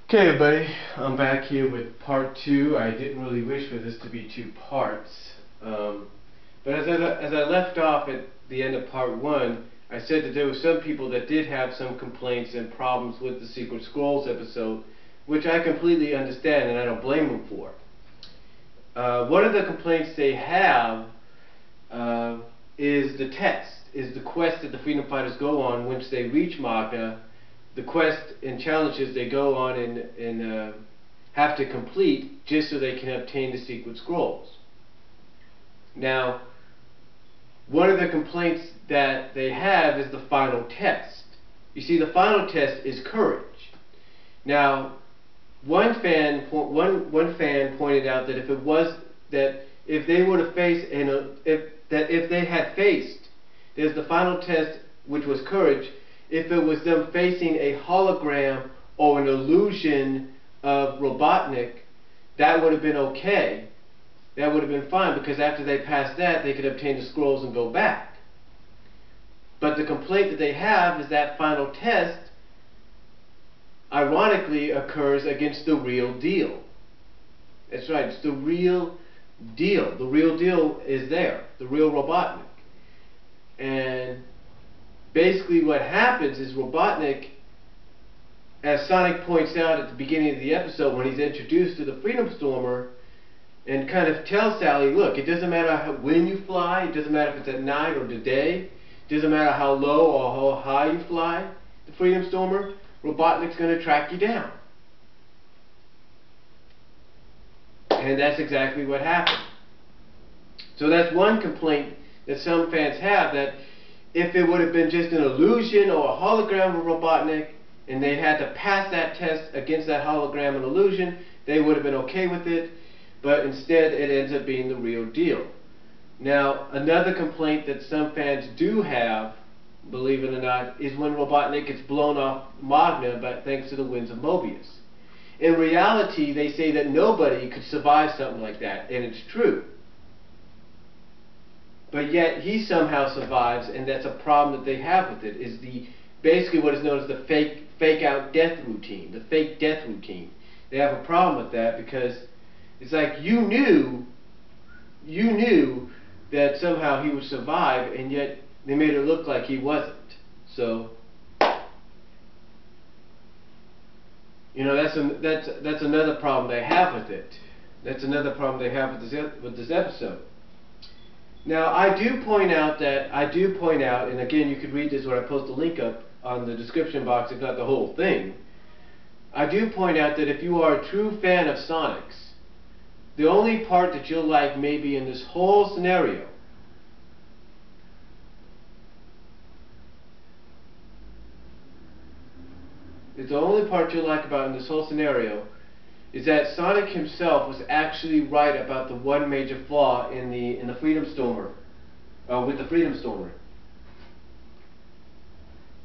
Okay everybody, I'm back here with part 2. I didn't really wish for this to be 2 parts. But as I left off at the end of part 1, I said that there were some people that did have some complaints and problems with the Secret Scrolls episode, which I completely understand and I don't blame them for. One of the complaints they have is the test, is the quest that the Freedom Fighters go on once they reach Magna. The quest and challenges they go on and have to complete just so they can obtain the Secret Scrolls. Now, one of the complaints that they have is the final test. You see, the final test is courage. Now, one fan pointed out that if they would have faced if they had faced, there's the final test, which was courage. If it was them facing a hologram or an illusion of Robotnik, that would have been okay. That would have been fine, because after they passed that, they could obtain the scrolls and go back. But the complaint that they have is that final test, ironically, occurs against the real deal. That's right, it's the real deal. The real deal is there, the real Robotnik. And basically what happens is Robotnik, as Sonic points out at the beginning of the episode when he's introduced to the Freedom Stormer, and kind of tells Sally, look, it doesn't matter when you fly, it doesn't matter if it's at night or today, it doesn't matter how low or how high you fly, the Freedom Stormer, Robotnik's going to track you down. And that's exactly what happened. So that's one complaint that some fans have, that if it would have been just an illusion or a hologram of Robotnik, and they had to pass that test against that hologram and illusion, they would have been okay with it, but instead it ends up being the real deal. Now, another complaint that some fans do have, believe it or not, is when Robotnik gets blown off Magna, but thanks to the winds of Mobius. In reality, they say that nobody could survive something like that, and it's true. But yet he somehow survives, and that's a problem that they have with it, is basically what is known as the fake out death routine, the fake death routine. They have a problem with that because it's like you knew that somehow he would survive, and yet they made it look like he wasn't. So, you know, that's another problem they have with it. That's another problem they have with this episode. Now, I do point out, and again, you could read this when I post a link up on the description box, if not the whole thing. I do point out that if you are a true fan of Sonic's, the only part that you'll like maybe in this whole scenario is that Sonic himself was actually right about the one major flaw in the Freedom Stormer, with the Freedom Stormer.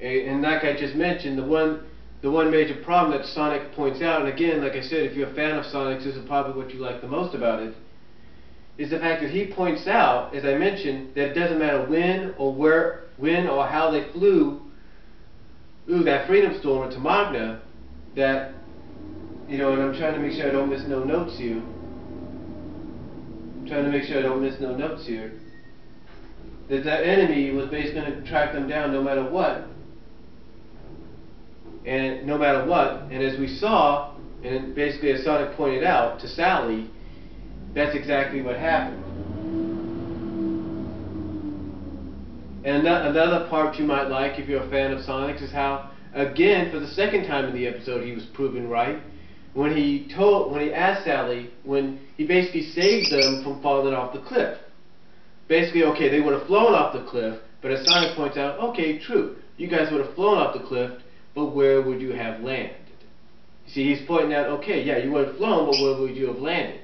And like I just mentioned, the one major problem that Sonic points out, and again, like I said, if you're a fan of Sonic's, this is probably what you like the most about it, is the fact that he points out, as I mentioned, that it doesn't matter when or how they flew that Freedom Stormer to Magna, that, you know, and I'm trying to make sure I don't miss no notes here. That enemy was basically going to track them down no matter what. And as we saw, and basically as Sonic pointed out to Sally, that's exactly what happened. And another part you might like if you're a fan of Sonic's is how, again, for the second time in the episode, he was proven right. When he asked Sally, when he basically saved them from falling off the cliff. Basically, okay, they would have flown off the cliff, but as Sonic points out, okay, true, you guys would have flown off the cliff, but where would you have landed? You see, he's pointing out, okay, yeah, you would have flown, but where would you have landed?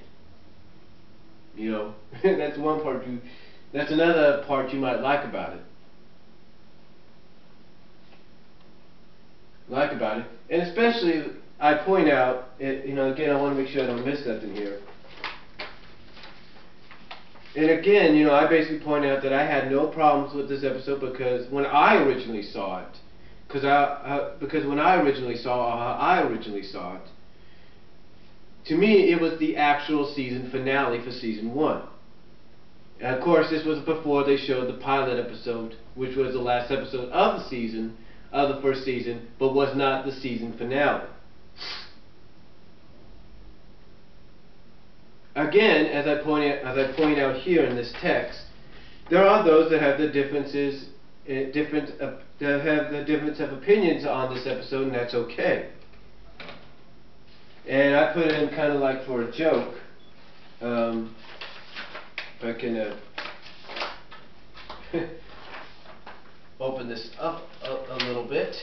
You know, that's one part that's another part you might like about it. And especially, I point out, you know, again, I want to make sure I don't miss nothing here. And again, you know, I basically point out that I had no problems with this episode because when I originally saw it, because when I originally saw it, To me, it was the actual season finale for season 1. And of course, this was before they showed the pilot episode, which was the last episode of the season, of the first season, but was not the season finale. Again, as I point out here in this text, there are those that have the difference of opinions on this episode, and that's okay. And I put it in kind of like for a joke. If I can open this up a little bit.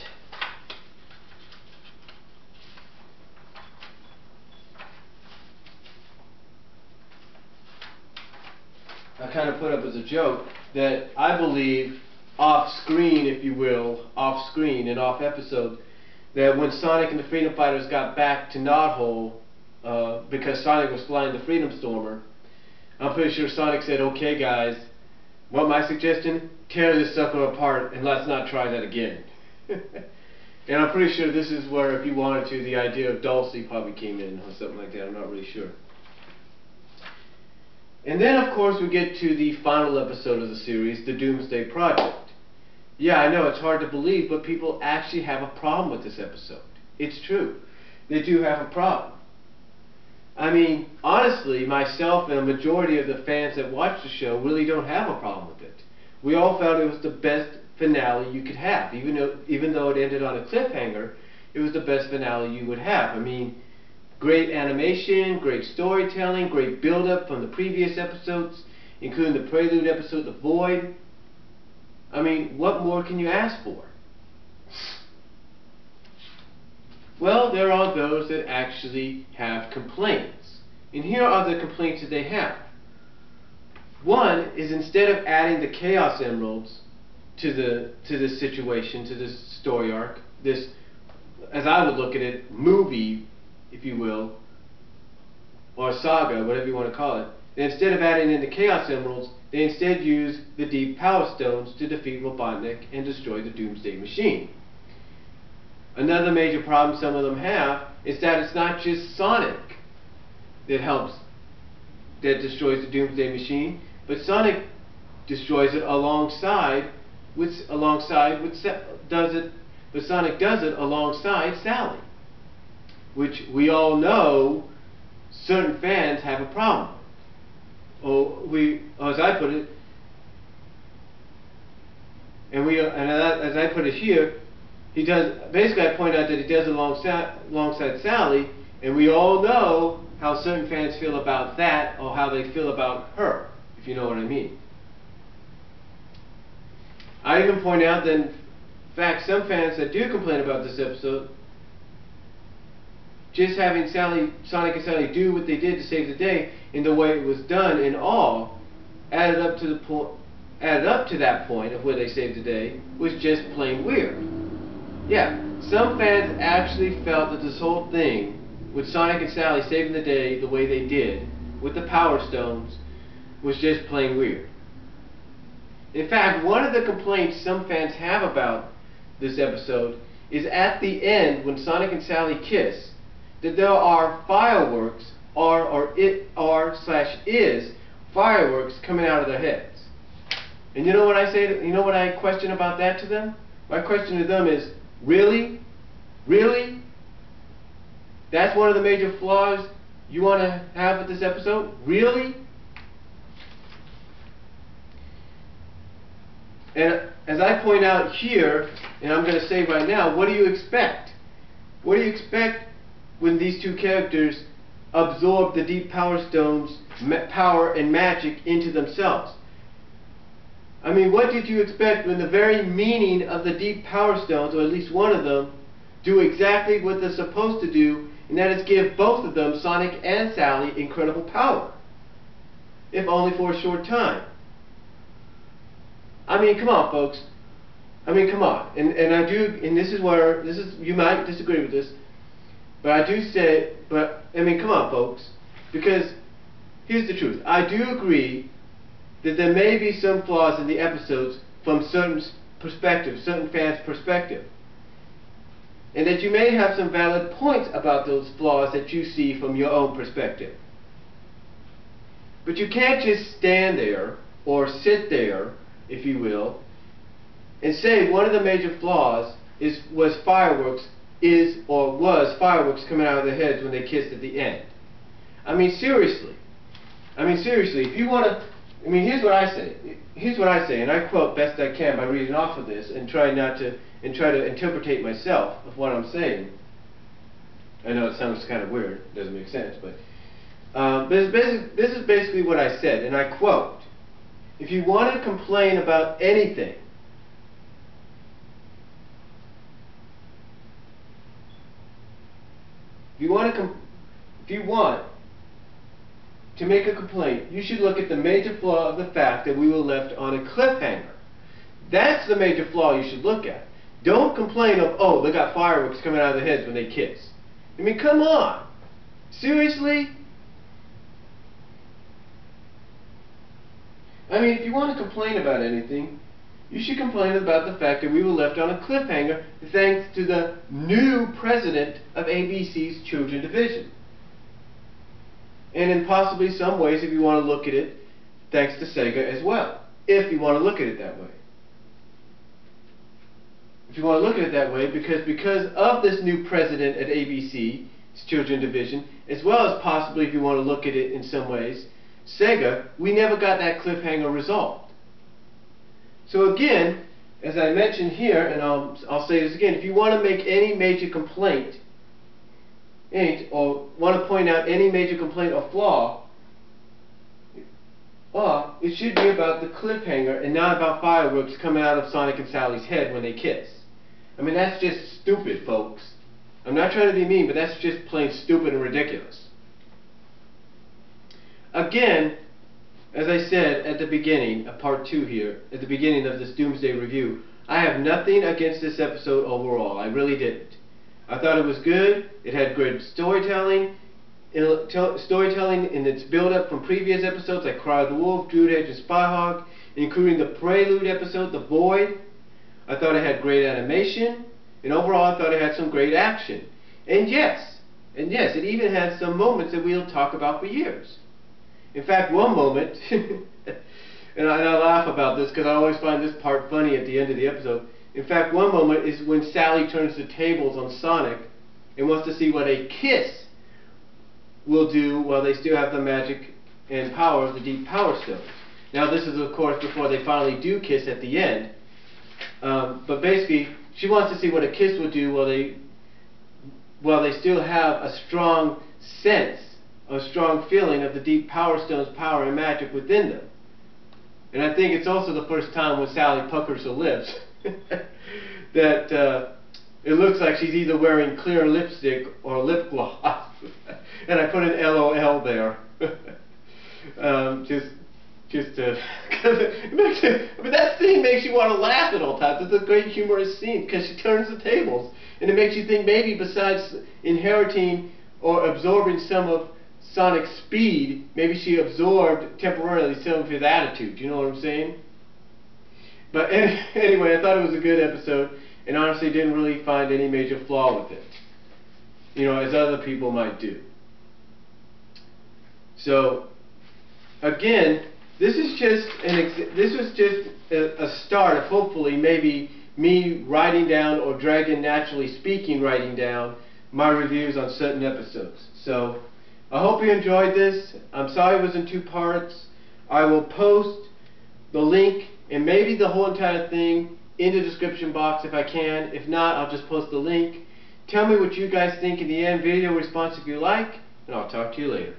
I kind of put up as a joke that I believe off screen, if you will, off screen and off episode, that when Sonic and the Freedom Fighters got back to Knothole, because Sonic was flying the Freedom Stormer, I'm pretty sure Sonic said, "Okay guys, what my suggestion? Tear this sucker apart and let's not try that again." And I'm pretty sure this is where, if you wanted to, the idea of Dulcie probably came in or something like that. I'm not really sure. And then, of course, we get to the final episode of the series, the Doomsday Project. Yeah, I know, it's hard to believe, but people actually have a problem with this episode. It's true. They do have a problem. I mean, honestly, myself and a majority of the fans that watch the show really don't have a problem with it. We all found it was the best finale you could have. Even though it ended on a cliffhanger, it was the best finale you would have. I mean, great animation, great storytelling, great build-up from the previous episodes, including the prelude episode, The Void. I mean, what more can you ask for? Well, there are those that actually have complaints. And here are the complaints that they have. One is, instead of adding the Chaos Emeralds to this situation, to this story arc, this, as I would look at it, movie, if you will, or saga, whatever you want to call it, instead of adding in the Chaos Emeralds, they instead use the Deep Power Stones to defeat Robotnik and destroy the Doomsday Machine. Another major problem some of them have is that it's not just Sonic that destroys the Doomsday Machine, but Sonic destroys it but Sonic does it alongside Sally, which we all know certain fans have a problem. As I put it, as I put it here, he does. Basically, I point out that he does it alongside Sally, and we all know how certain fans feel about that, or how they feel about her, if you know what I mean. I even point out that, in fact, some fans that do complain about this episode, just having Sonic and Sally do what they did to save the day, in the way it was done and all, added up to that point of where they saved the day, was just plain weird. Yeah, some fans actually felt that this whole thing, with Sonic and Sally saving the day the way they did, with the Power Stones, was just plain weird. In fact, one of the complaints some fans have about this episode is at the end, when Sonic and Sally kiss, that there are fireworks, is fireworks coming out of their heads. And you know what I say? You know what I question about that to them? My question to them is, really? Really? That's one of the major flaws you want to have with this episode? Really? And as I point out here, and I'm going to say right now, what do you expect? What do you expect when these two characters absorb the Deep Power Stones' power and magic into themselves? I mean, what did you expect when the very meaning of the Deep Power Stones, or at least one of them, do exactly what they're supposed to do, and that is give both of them, Sonic and Sally, incredible power, if only for a short time? I mean, come on, folks. I mean, come on. And I do, and this is, you might disagree with this, but I do say, I mean, come on, folks, because here's the truth. I do agree that there may be some flaws in the episodes from certain perspectives, certain fans' perspective. and that you may have some valid points about those flaws that you see from your own perspective. But you can't just stand there, or sit there, if you will, and say one of the major flaws was fireworks coming out of their heads when they kissed at the end. I mean, seriously. If you want to, here's what I say, and I quote best I can by reading off of this and try to interpretate myself of what I'm saying. I know it sounds kind of weird, it doesn't make sense, but this is basically what I said, and I quote: if you want to complain about anything, if you want to make a complaint, you should look at the major flaw of the fact that we were left on a cliffhanger. That's the major flaw you should look at. Don't complain of, oh, they got fireworks coming out of their heads when they kiss. I mean, come on. Seriously? I mean, if you want to complain about anything, you should complain about the fact that we were left on a cliffhanger thanks to the new president of ABC's Children Division. And in possibly some ways, if you want to look at it, thanks to Sega as well, if you want to look at it that way. If you want to look at it that way, because of this new president at ABC's Children Division, as well as possibly, if you want to look at it in some ways, Sega, we never got that cliffhanger resolved. So again, as I mentioned here, and I'll say this again, if you want to make any major complaint, or want to point out any major complaint or flaw, it should be about the cliffhanger and not about fireworks coming out of Sonic and Sally's head when they kiss. I mean, that's just stupid, folks. I'm not trying to be mean, but that's just plain stupid and ridiculous. Again, as I said at the beginning of part 2 here, at the beginning of this Doomsday review, I have nothing against this episode overall. I really didn't. I thought it was good. It had good storytelling. Storytelling in its build-up from previous episodes like Cry of the Wolf, Druid Edge, and Spyhog, including the Prelude episode, The Void. I thought it had great animation, and overall I thought it had some great action. And yes, it even had some moments that we'll talk about for years. In fact, one moment, and I laugh about this because I always find this part funny at the end of the episode. In fact, one moment is when Sally turns the tables on Sonic and wants to see what a kiss will do while they still have the magic and power of the deep power stones. Now this is of course before they finally do kiss at the end. But basically, she wants to see what a kiss will do while they still have a strong sense, a strong feeling of the deep power stones' power and magic within them. And I think it's also the first time when Sally puckers her lips that it looks like she's either wearing clear lipstick or lip gloss. And I put an LOL there. Just to, that scene makes you want to laugh at all times. It's a great humorous scene because she turns the tables, and it makes you think maybe besides inheriting or absorbing some of Sonic's speed, maybe she absorbed temporarily some of his attitude. You know what I'm saying? But anyway, I thought it was a good episode, and honestly didn't really find any major flaw with it, you know, as other people might do. So again, this was just a start of hopefully maybe me writing down, or Dragon naturally speaking writing down, my reviews on certain episodes. So I hope you enjoyed this. I'm sorry it was in 2 parts. I will post the link and maybe the whole entire thing in the description box if I can. If not, I'll just post the link. Tell me what you guys think in the end. Video response if you like, and I'll talk to you later.